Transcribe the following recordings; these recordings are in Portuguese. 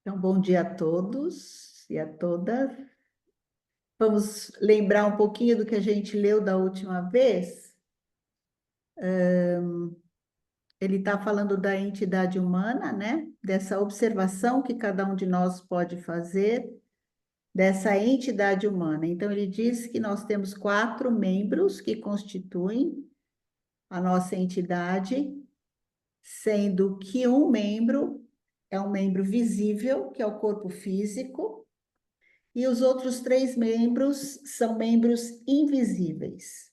Então, bom dia a todos e a todas. Vamos lembrar um pouquinho do que a gente leu da última vez. Ele está falando da entidade humana, né? Dessa observação que cada um de nós pode fazer dessa entidade humana. Então, ele diz que nós temos 4 membros que constituem a nossa entidade, sendo que um membro é um membro visível, que é o corpo físico, e os outros 3 membros são membros invisíveis.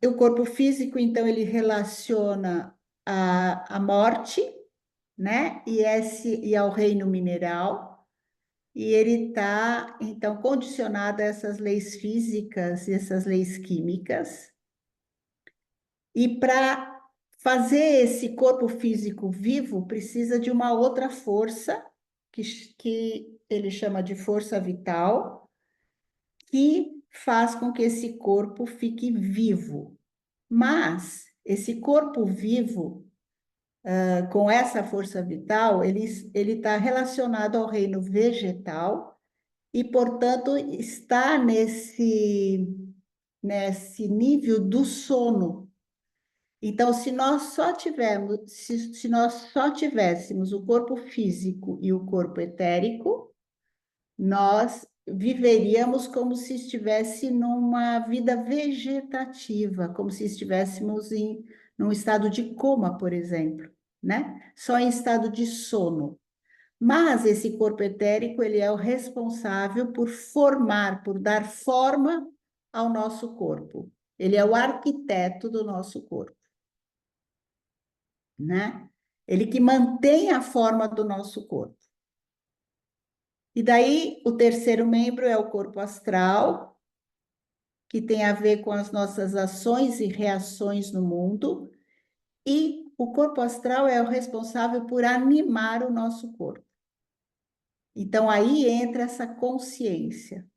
O corpo físico, então, ele relaciona a morte, né? E ao reino mineral, e ele está, então, condicionado a essas leis físicas e essas leis químicas. E para fazer esse corpo físico vivo, precisa de uma outra força, que ele chama de força vital, que faz com que esse corpo fique vivo. Mas esse corpo vivo, com essa força vital, ele está relacionado ao reino vegetal e, portanto, está nesse nível do sono. Então, se nós só tivéssemos o corpo físico e o corpo etérico, nós viveríamos como se estivesse numa vida vegetativa, como se estivéssemos num estado de coma, por exemplo, né? Só em estado de sono. Mas esse corpo etérico, ele é o responsável por formar, por dar forma ao nosso corpo. Ele é o arquiteto do nosso corpo, né? Ele que mantém a forma do nosso corpo. E daí, o terceiro membro é o corpo astral, que tem a ver com as nossas ações e reações no mundo, e o corpo astral é o responsável por animar o nosso corpo. Então, aí entra essa consciência,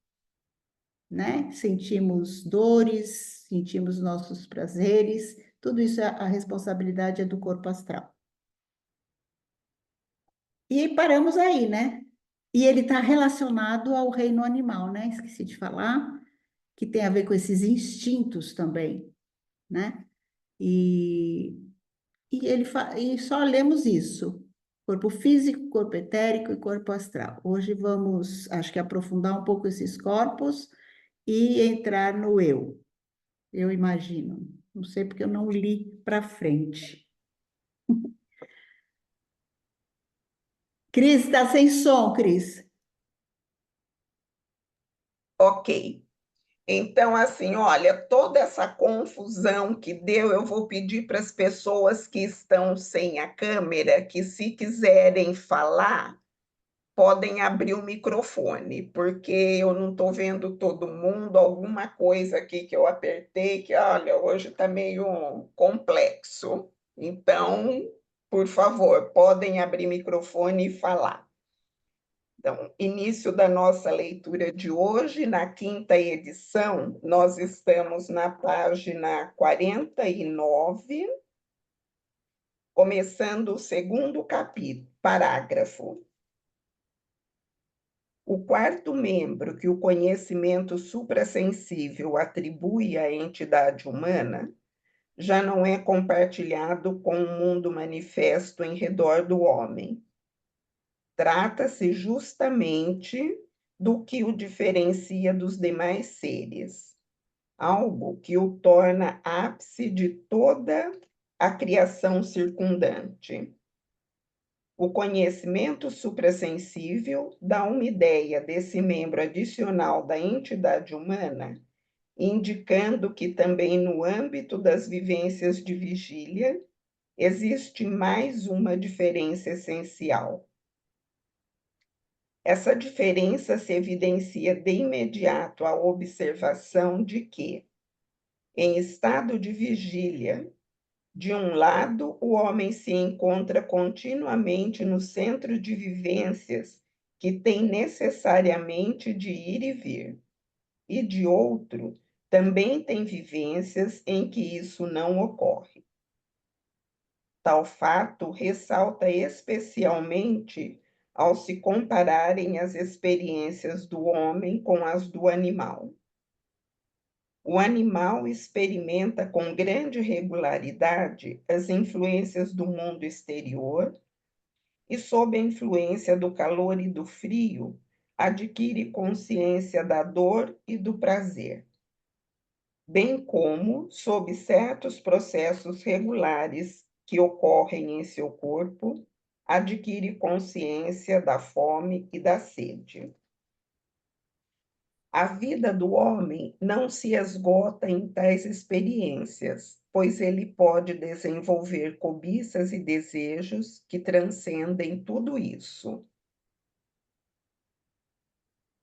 né? Sentimos dores, sentimos nossos prazeres, tudo isso, a responsabilidade é do corpo astral. E paramos aí, né? E ele está relacionado ao reino animal, né? Esqueci de falar, que tem a ver com esses instintos também, né? E, e só lemos isso: corpo físico, corpo etérico e corpo astral. Hoje vamos, acho que, aprofundar um pouco esses corpos e entrar no eu imagino. Não sei porque eu não li para frente. Cris, está sem som, Cris. Ok. Então, assim, olha, toda essa confusão que deu, eu vou pedir para as pessoas que estão sem a câmera que, se quiserem falar, podem abrir o microfone, porque eu não estou vendo todo mundo, alguma coisa aqui que eu apertei, que, olha, hoje está meio complexo. Então, por favor, podem abrir microfone e falar. Então, início da nossa leitura de hoje, na 5ª edição, nós estamos na página 49, começando o 2º capítulo, parágrafo. O 4º membro que o conhecimento suprassensível atribui à entidade humana já não é compartilhado com o mundo manifesto em redor do homem. Trata-se justamente do que o diferencia dos demais seres, algo que o torna ápice de toda a criação circundante. O conhecimento suprassensível dá uma ideia desse membro adicional da entidade humana, indicando que também no âmbito das vivências de vigília existe mais uma diferença essencial. Essa diferença se evidencia de imediato à observação de que, em estado de vigília, de um lado, o homem se encontra continuamente no centro de vivências que tem necessariamente de ir e vir, e de outro, também tem vivências em que isso não ocorre. Tal fato ressalta especialmente ao se compararem as experiências do homem com as do animal. O animal experimenta com grande regularidade as influências do mundo exterior e, sob a influência do calor e do frio, adquire consciência da dor e do prazer, bem como, sob certos processos regulares que ocorrem em seu corpo, adquire consciência da fome e da sede. A vida do homem não se esgota em tais experiências, pois ele pode desenvolver cobiças e desejos que transcendem tudo isso.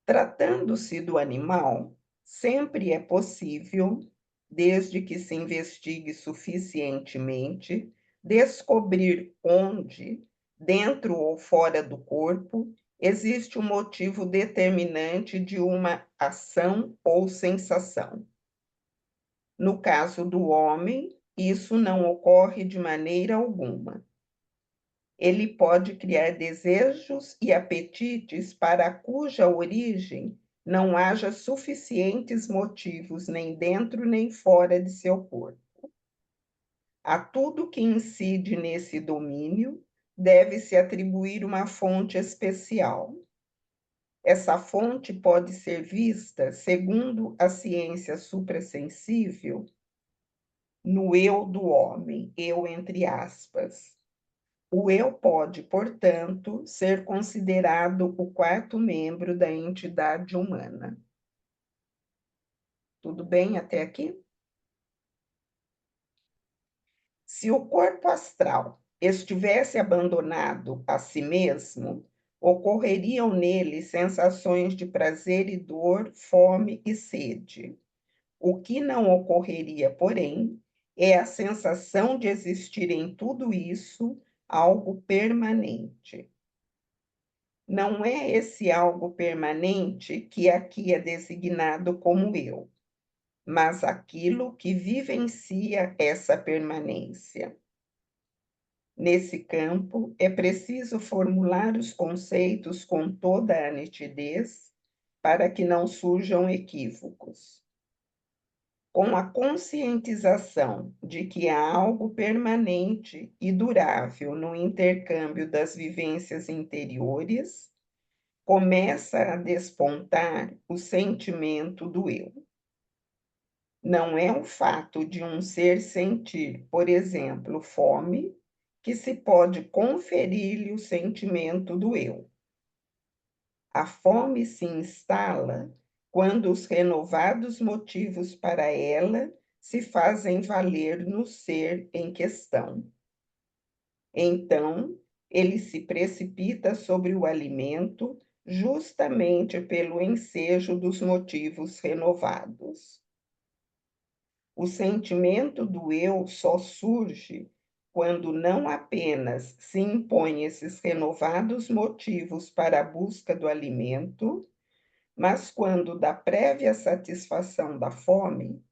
Tratando-se do animal, sempre é possível, desde que se investigue suficientemente, descobrir onde, dentro ou fora do corpo, existe um motivo determinante de uma ação ou sensação. No caso do homem, isso não ocorre de maneira alguma. Ele pode criar desejos e apetites para cuja origem não haja suficientes motivos nem dentro nem fora de seu corpo. A tudo que incide nesse domínio deve-se atribuir uma fonte especial. Essa fonte pode ser vista, segundo a ciência suprassensível, no eu do homem, eu entre aspas. O eu pode, portanto, ser considerado o quarto membro da entidade humana. Tudo bem até aqui? Se o corpo astral estivesse abandonado a si mesmo, ocorreriam nele sensações de prazer e dor, fome e sede. O que não ocorreria, porém, é a sensação de existir em tudo isso algo permanente. Não é esse algo permanente que aqui é designado como eu, mas aquilo que vivencia essa permanência. Nesse campo, é preciso formular os conceitos com toda a nitidez para que não surjam equívocos. Com a conscientização de que há algo permanente e durável no intercâmbio das vivências interiores, começa a despontar o sentimento do eu. Não é o fato de um ser sentir, por exemplo, fome, que se pode conferir-lhe o sentimento do eu. A fome se instala quando os renovados motivos para ela se fazem valer no ser em questão. Então, ele se precipita sobre o alimento justamente pelo ensejo dos motivos renovados. O sentimento do eu só surge quando não apenas se impõem esses renovados motivos para a busca do alimento, mas quando da prévia satisfação da fome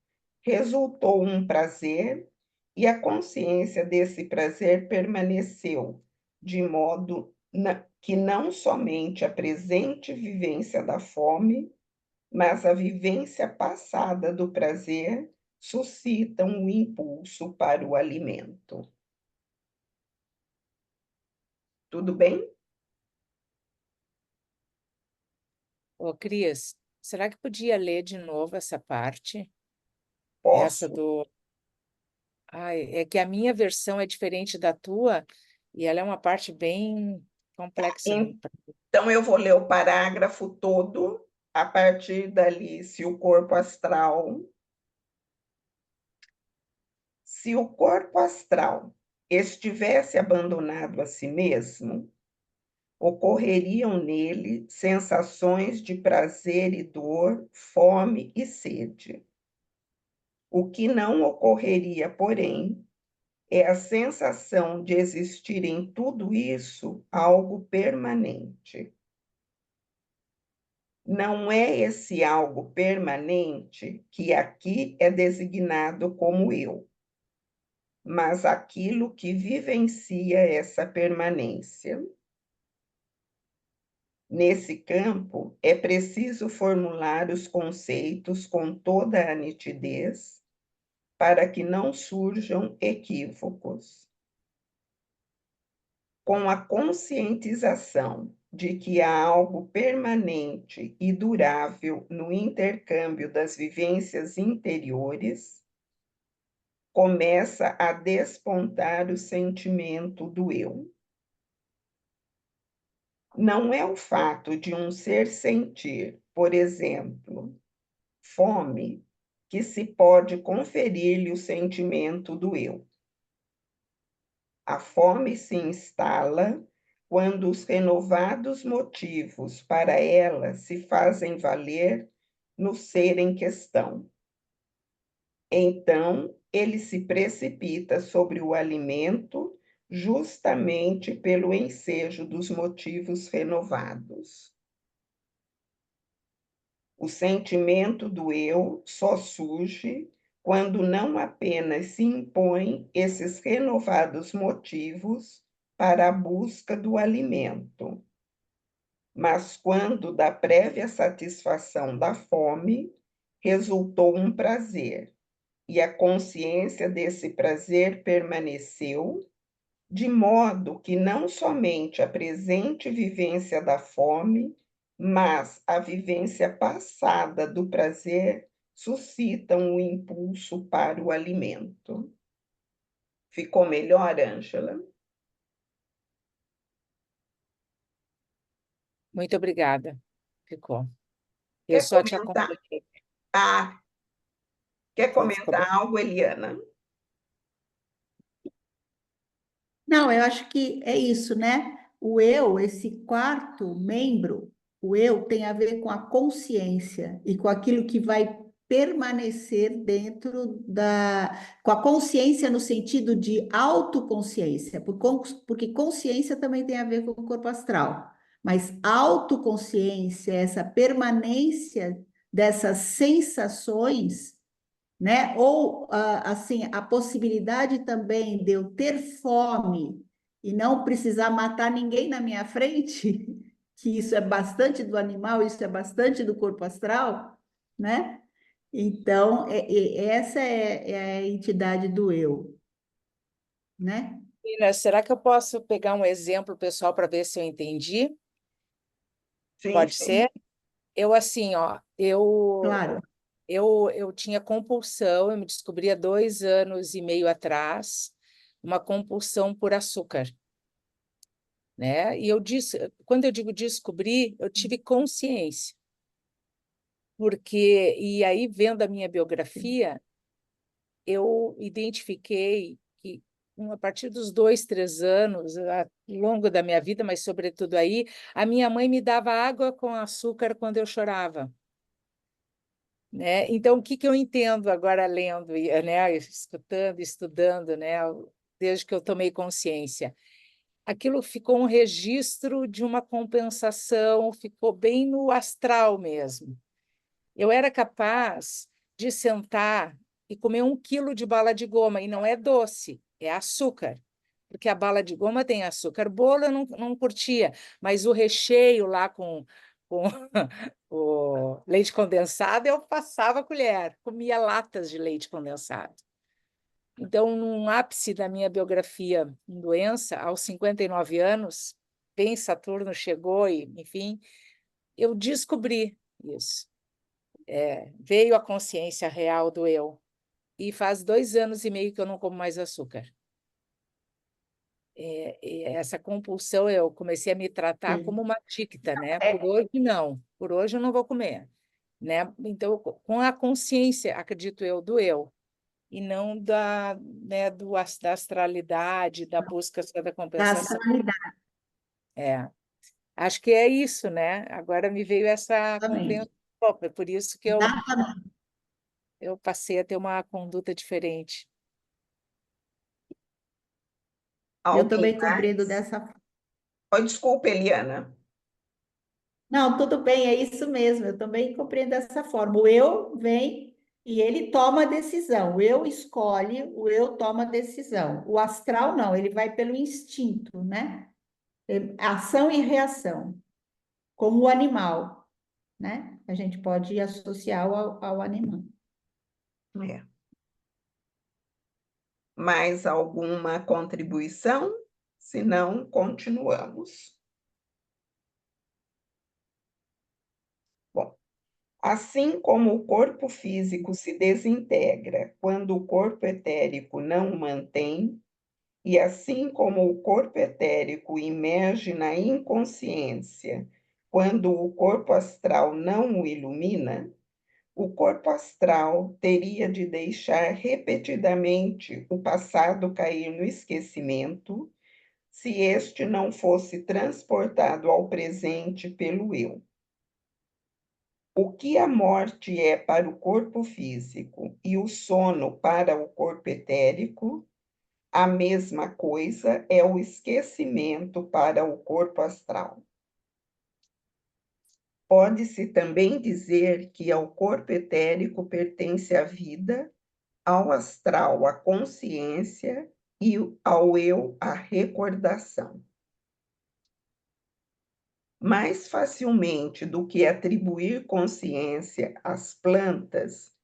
resultou um prazer e a consciência desse prazer permaneceu, de modo que não somente a presente vivência da fome, mas a vivência passada do prazer suscitam o impulso para o alimento. Tudo bem? Ô, Cris, será que podia ler de novo essa parte? Essa Posso? do. Ai, é que a minha versão é diferente da tua e ela é uma parte bem complexa. Então, eu vou ler o parágrafo todo, a partir dali, se o corpo astral. Se o corpo astral estivesse abandonado a si mesmo, ocorreriam nele sensações de prazer e dor, fome e sede. O que não ocorreria, porém, é a sensação de existir em tudo isso algo permanente. Não é esse algo permanente que aqui é designado como eu, mas aquilo que vivencia essa permanência. Nesse campo, é preciso formular os conceitos com toda a nitidez para que não surjam equívocos. Com a conscientização de que há algo permanente e durável no intercâmbio das vivências interiores, começa a despontar o sentimento do eu. Não é o fato de um ser sentir, por exemplo, fome, que se pode conferir-lhe o sentimento do eu. A fome se instala quando os renovados motivos para ela se fazem valer no ser em questão. Então, ele se precipita sobre o alimento justamente pelo ensejo dos motivos renovados. O sentimento do eu só surge quando não apenas se impõem esses renovados motivos para a busca do alimento, mas quando da prévia satisfação da fome resultou um prazer, e a consciência desse prazer permaneceu, de modo que não somente a presente vivência da fome, mas a vivência passada do prazer suscitam o impulso para o alimento. Ficou melhor, Ângela? Muito obrigada. Ficou. Eu Quer só te comentar? acompanhei. Ah, quer Ficou bem. comentar algo, Eliana? Não, eu acho que é isso, né? O eu, esse quarto membro, o eu tem a ver com a consciência e com aquilo que vai permanecer dentro com a consciência no sentido de autoconsciência, porque consciência também tem a ver com o corpo astral, mas autoconsciência, essa permanência dessas sensações, né? Ou assim, a possibilidade também de eu ter fome e não precisar matar ninguém na minha frente, que isso é bastante do animal, isso é bastante do corpo astral, né? Então, essa é a entidade do eu, né? Nina, será que eu posso pegar um exemplo pessoal para ver se eu entendi? Sim, Pode sim. ser? Eu assim, ó, Claro. eu tinha compulsão, eu me descobri há 2 anos e meio atrás, uma compulsão por açúcar, né? E eu disse, quando eu digo descobrir, eu tive consciência, porque, e aí, vendo a minha biografia, eu identifiquei que a partir dos 2, 3 anos, ao longo da minha vida, mas sobretudo aí, a minha mãe me dava água com açúcar quando eu chorava. Né? Então, o que que eu entendo agora lendo, né, escutando, estudando, né, desde que eu tomei consciência? Aquilo ficou um registro de uma compensação, ficou bem no astral mesmo. Eu era capaz de sentar e comer 1 quilo de bala de goma, e não é doce, é açúcar. Porque a bala de goma tem açúcar. Bolo eu não curtia, mas o recheio lá com o leite condensado, eu passava a colher, comia latas de leite condensado. Então, num ápice da minha biografia em doença, aos 59 anos, bem Saturno chegou e, enfim, eu descobri isso. Veio a consciência real do eu. E faz 2 anos e meio que eu não como mais açúcar. E essa compulsão, eu comecei a me tratar como Sim. uma adicta, né? Por hoje, não. Por hoje eu não vou comer, né? Então, com a consciência, acredito eu, do eu, e não né, da astralidade, da busca só da Da compensação. astralidade, É, acho que é isso, né? Agora me veio essa compreensão. exatamente. É por isso que Exatamente. eu passei a ter uma conduta diferente. Eu Alguém também compreendo mais? dessa forma. Oh, desculpa, Eliana. Não, tudo bem, é isso mesmo. Eu também compreendo dessa forma. O eu vem E ele toma a decisão. O eu escolhe, o eu toma a decisão. O astral não, ele vai pelo instinto, né? Ação e reação, como o animal, né? A gente pode associar ao animal. É. Mais alguma contribuição? Se não, continuamos. Bom, assim como o corpo físico se desintegra quando o corpo etérico não o mantém, e assim como o corpo etérico emerge na inconsciência quando o corpo astral não o ilumina, o corpo astral teria de deixar repetidamente o passado cair no esquecimento, se este não fosse transportado ao presente pelo eu. O que a morte é para o corpo físico e o sono para o corpo etérico, a mesma coisa é o esquecimento para o corpo astral. Pode-se também dizer que ao corpo etérico pertence a vida, ao astral a consciência e ao eu a recordação. Mais facilmente do que atribuir consciência às plantas,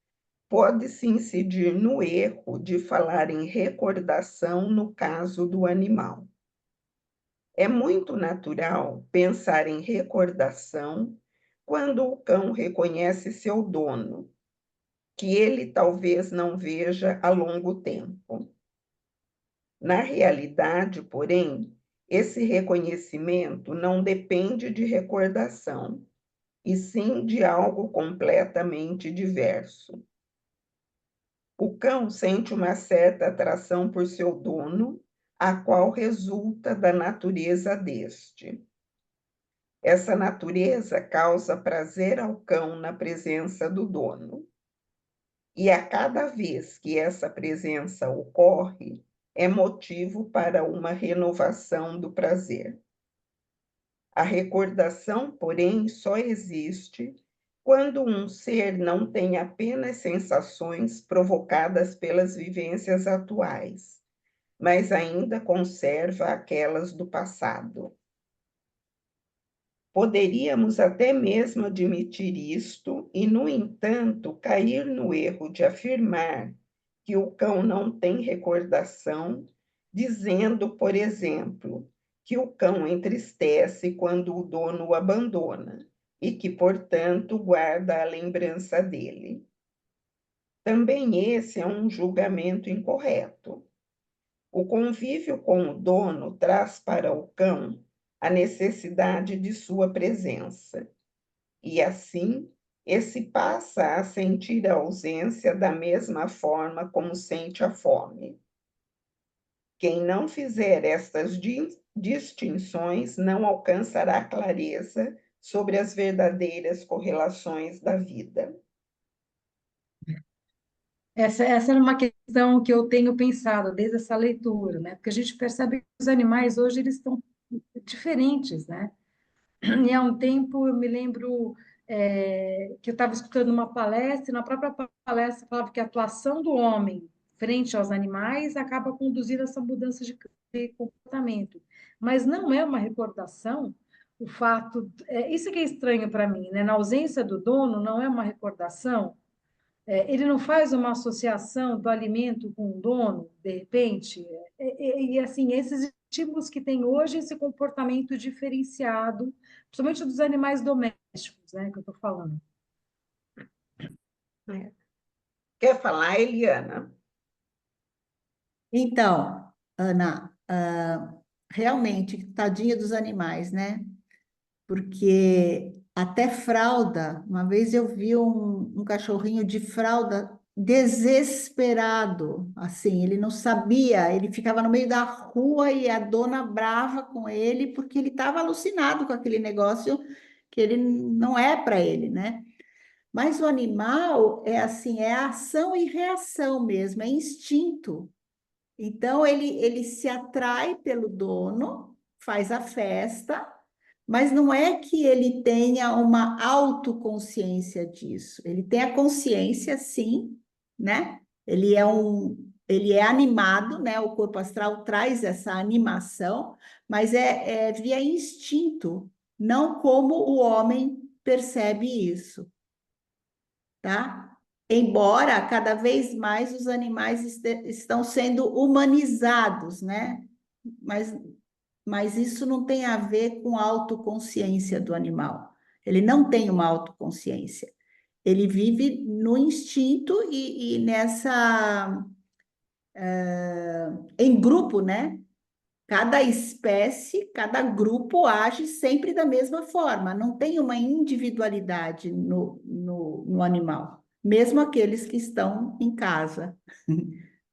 pode-se incidir no erro de falar em recordação no caso do animal. É muito natural pensar em recordação quando o cão reconhece seu dono, que ele talvez não veja há longo tempo. Na realidade, porém, esse reconhecimento não depende de recordação, e sim de algo completamente diverso. O cão sente uma certa atração por seu dono, a qual resulta da natureza deste. Essa natureza causa prazer ao cão na presença do dono. E a cada vez que essa presença ocorre, é motivo para uma renovação do prazer. A recordação, porém, só existe quando um ser não tem apenas sensações provocadas pelas vivências atuais, mas ainda conserva aquelas do passado. Poderíamos até mesmo admitir isto e, no entanto, cair no erro de afirmar que o cão não tem recordação, dizendo, por exemplo, que o cão entristece quando o dono o abandona e que, portanto, guarda a lembrança dele. Também esse é um julgamento incorreto. O convívio com o dono traz para o cão a necessidade de sua presença, e assim esse passa a sentir a ausência da mesma forma como sente a fome. Quem não fizer estas distinções não alcançará clareza sobre as verdadeiras correlações da vida. Essa era uma questão que eu tenho pensado desde essa leitura, né? Porque a gente percebe que os animais hoje eles estão diferentes, né? E há um tempo eu me lembro que eu estava escutando uma palestra, e na própria palestra falava que a atuação do homem frente aos animais acaba conduzindo a essa mudança de comportamento. Mas não é uma recordação o fato. Isso que é estranho para mim, né? Na ausência do dono, não é uma recordação. Ele não faz uma associação do alimento com o dono, de repente. E assim, esses estímulos que tem hoje, esse comportamento diferenciado, principalmente dos animais domésticos, né, que eu estou falando. Quer falar, Eliana? Então, Ana, realmente, tadinha dos animais, né? Porque até fralda, uma vez eu vi um cachorrinho de fralda desesperado, assim, ele não sabia, ele ficava no meio da rua e a dona brava com ele, porque ele estava alucinado com aquele negócio que ele não é para ele, né? Mas o animal é assim, é ação e reação mesmo, é instinto. Então ele se atrai pelo dono, faz a festa, mas não é que ele tenha uma autoconsciência disso. Ele tem a consciência, sim, né? Ele é animado, né? O corpo astral traz essa animação, mas é via instinto, não como o homem percebe isso, tá? Embora cada vez mais os animais estão sendo humanizados, né? Mas isso não tem a ver com a autoconsciência do animal. Ele não tem uma autoconsciência. Ele vive no instinto e nessa, em grupo, né? Cada espécie, cada grupo age sempre da mesma forma. Não tem uma individualidade no animal, mesmo aqueles que estão em casa,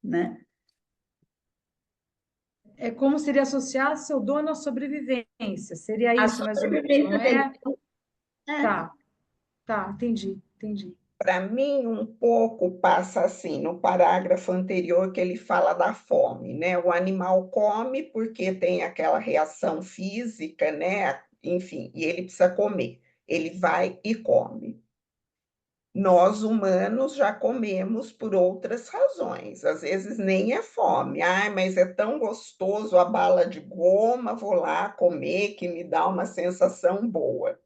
né? É como seria associar seu dono à sobrevivência. Seria A isso, mais ou menos, não sobrevivência dele. é? É. Tá, tá, entendi, entendi. Para mim, um pouco passa assim, no parágrafo anterior que ele fala da fome, né? O animal come porque tem aquela reação física, né? Enfim, e ele precisa comer. Ele vai e come. Nós, humanos, já comemos por outras razões. Às vezes nem é fome. Ai, mas é tão gostoso a bala de goma, vou lá comer, que me dá uma sensação boa.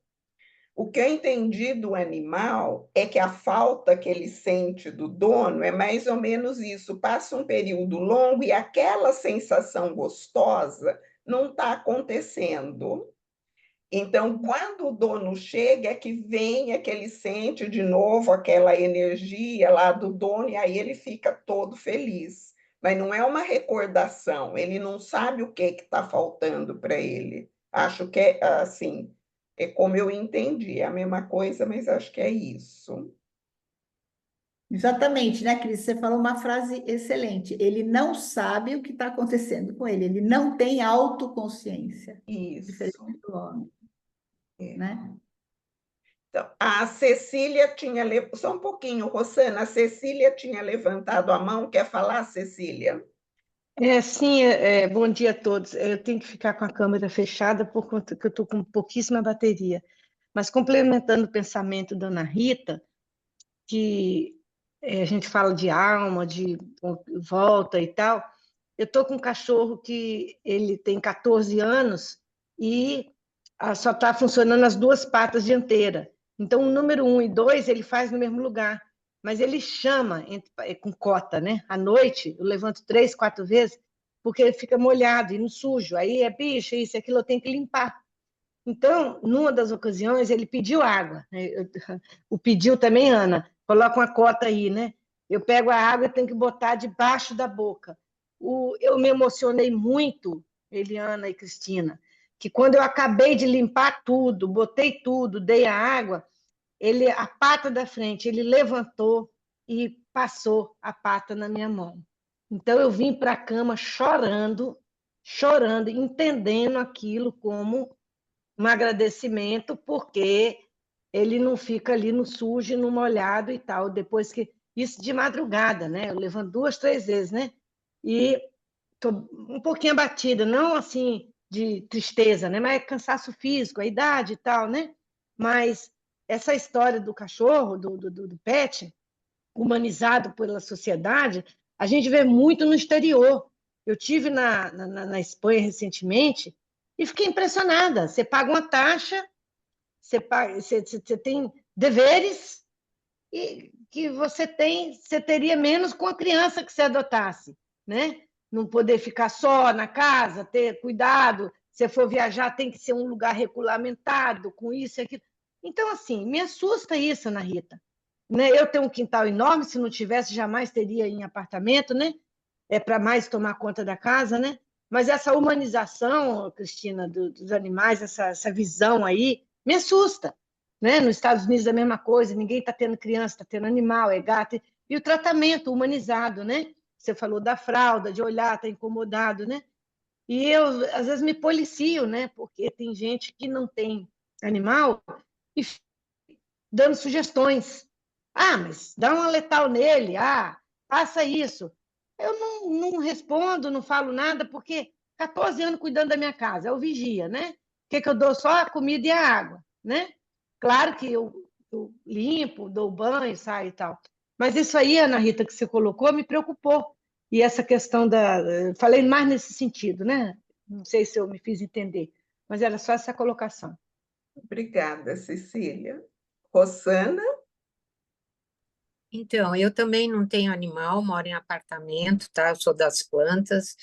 O que eu entendi do animal é que a falta que ele sente do dono é mais ou menos isso. Passa um período longo e aquela sensação gostosa não está acontecendo. Então, quando o dono chega, é que vem, é que ele sente de novo aquela energia lá do dono, e aí ele fica todo feliz. Mas não é uma recordação, ele não sabe o que está faltando para ele. Acho que é assim, é como eu entendi, é a mesma coisa, mas acho que é isso. Exatamente, né, Cris? Você falou uma frase excelente. Ele não sabe o que está acontecendo com ele não tem autoconsciência, diferente Isso. do homem, É. né? Então, a Cecília tinha. Só um pouquinho, Rosana, a Cecília tinha levantado a mão. Quer falar, Cecília? Sim, bom dia a todos. Eu tenho que ficar com a câmera fechada por conta que eu estou com pouquíssima bateria. Mas complementando o pensamento da Ana Rita, que a gente fala de alma, de volta e tal, eu estou com um cachorro que ele tem 14 anos e só está funcionando as duas patas dianteiras. Então, o número 1 e 2 ele faz no mesmo lugar, mas ele chama com cota, né? À noite, eu levanto 3, 4 vezes, porque ele fica molhado e não sujo. Aí é bicho, isso e aquilo, eu tenho que limpar. Então, numa das ocasiões, ele pediu água. O pediu também, Ana, coloca uma cota aí, né? Eu pego a água e tenho que botar debaixo da boca. Eu me emocionei muito, Eliana e Cristina, que quando eu acabei de limpar tudo, botei tudo, dei a água, a pata da frente, ele levantou e passou a pata na minha mão. Então, eu vim para a cama chorando, chorando, entendendo aquilo como um agradecimento, porque ele não fica ali no sujo, no molhado e tal. Depois que. Isso de madrugada, né? Eu levanto 2, 3 vezes, né? E estou um pouquinho abatida, não assim de tristeza, né? Mas é cansaço físico, a idade e tal, né? Mas essa história do cachorro, do pet, humanizado pela sociedade, a gente vê muito no exterior. Eu tive na Espanha recentemente e fiquei impressionada. Você paga uma taxa, você tem deveres e que você teria menos com a criança que você adotasse, né? Não poder ficar só na casa, ter cuidado. Se for viajar, tem que ser um lugar regulamentado, com isso e aquilo. Então, assim, me assusta isso, Ana Rita. Né? Eu tenho um quintal enorme, se não tivesse, jamais teria em apartamento, né? É para mais tomar conta da casa, né? Mas essa humanização, Cristina, dos animais, essa visão aí, me assusta. Né? Nos Estados Unidos é a mesma coisa, ninguém está tendo criança, está tendo animal, é gato. E o tratamento humanizado, né? Você falou da fralda, de olhar, está incomodado, né? E eu, às vezes, me policio, né? Porque tem gente que não tem animal e dando sugestões. Ah, mas dá uma letal nele, faça isso. Eu não respondo, não falo nada, porque 14 anos cuidando da minha casa, é o vigia, né? que eu dou? Só a comida e a água, né? Claro que eu limpo, dou banho, saio e tal. Mas isso aí, Ana Rita, que você colocou, me preocupou. E essa questão falei mais nesse sentido, né? Não sei se eu me fiz entender, mas era só essa colocação. Obrigada, Cecília. Rosana? Então, eu também não tenho animal, moro em apartamento, tá? Eu sou das plantas.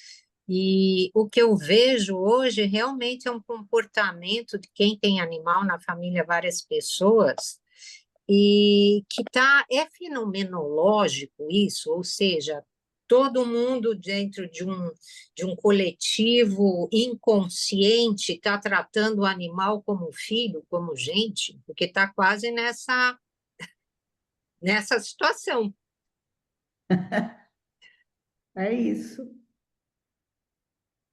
E o que eu vejo hoje realmente é um comportamento de quem tem animal na família, várias pessoas, e que é fenomenológico isso, ou seja, todo mundo dentro de um coletivo inconsciente está tratando o animal como filho, como gente, porque está quase nessa situação. É isso.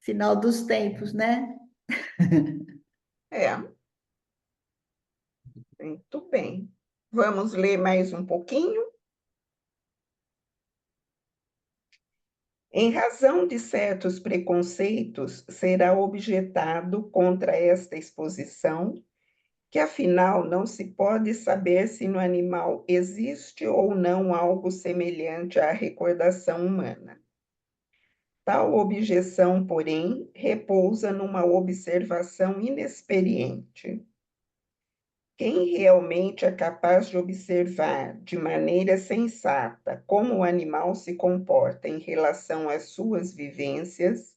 Final dos tempos, né? É, muito bem. Vamos ler mais um pouquinho? Em razão de certos preconceitos, será objetado contra esta exposição que, afinal, não se pode saber se no animal existe ou não algo semelhante à recordação humana. Tal objeção, porém, repousa numa observação inexperiente. Quem realmente é capaz de observar de maneira sensata como o animal se comporta em relação às suas vivências,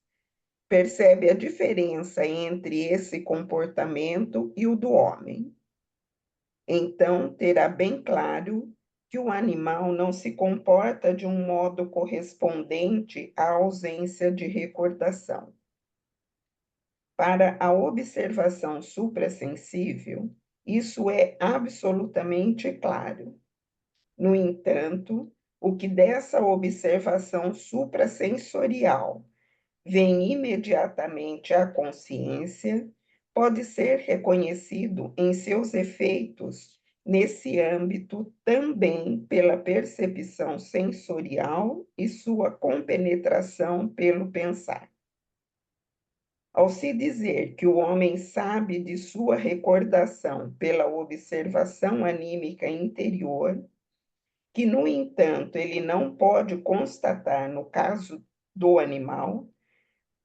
percebe a diferença entre esse comportamento e o do homem. Então, terá bem claro que o animal não se comporta de um modo correspondente à ausência de recordação. Para a observação suprassensível, isso é absolutamente claro. No entanto, o que dessa observação suprassensorial vem imediatamente à consciência, pode ser reconhecido em seus efeitos nesse âmbito também pela percepção sensorial e sua compenetração pelo pensar. Ao se dizer que o homem sabe de sua recordação pela observação anímica interior, que, no entanto, ele não pode constatar no caso do animal,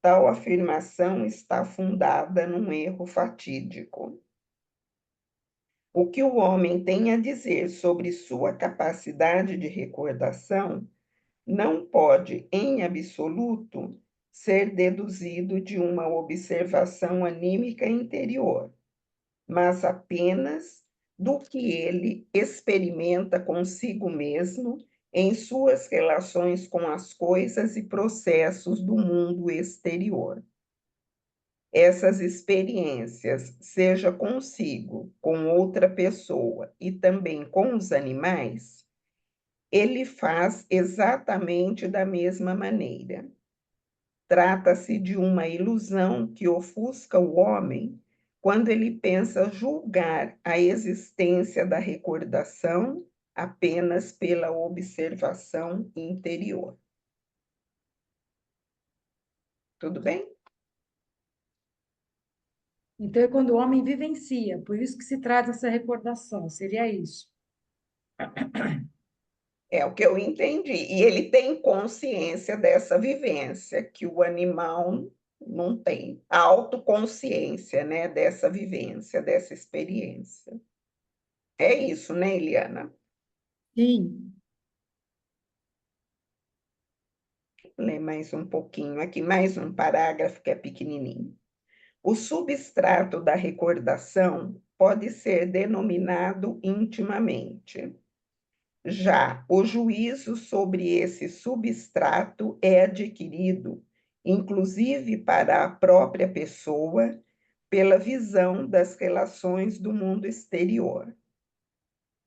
tal afirmação está fundada num erro fatídico. O que o homem tem a dizer sobre sua capacidade de recordação não pode, em absoluto, ser deduzido de uma observação anímica interior, mas apenas do que ele experimenta consigo mesmo em suas relações com as coisas e processos do mundo exterior. Essas experiências, seja consigo, com outra pessoa e também com os animais, ele faz exatamente da mesma maneira. Trata-se de uma ilusão que ofusca o homem quando ele pensa julgar a existência da recordação apenas pela observação interior. Tudo bem? Então, é quando o homem vivencia, por isso que se traz essa recordação, seria isso. É o que eu entendi. E ele tem consciência dessa vivência, que o animal não tem. A autoconsciência, né, dessa vivência, dessa experiência. É isso, né, Eliana? Sim. Vou ler mais um pouquinho aqui, mais um parágrafo que é pequenininho. O substrato da recordação pode ser denominado intimamente. Já o juízo sobre esse substrato é adquirido, inclusive para a própria pessoa, pela visão das relações do mundo exterior.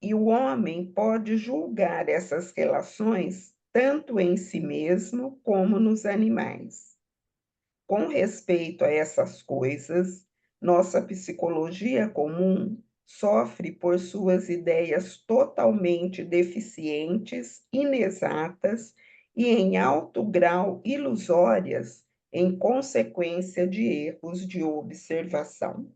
E o homem pode julgar essas relações tanto em si mesmo como nos animais. Com respeito a essas coisas, nossa psicologia comum sofre por suas ideias totalmente deficientes, inexatas e em alto grau ilusórias em consequência de erros de observação.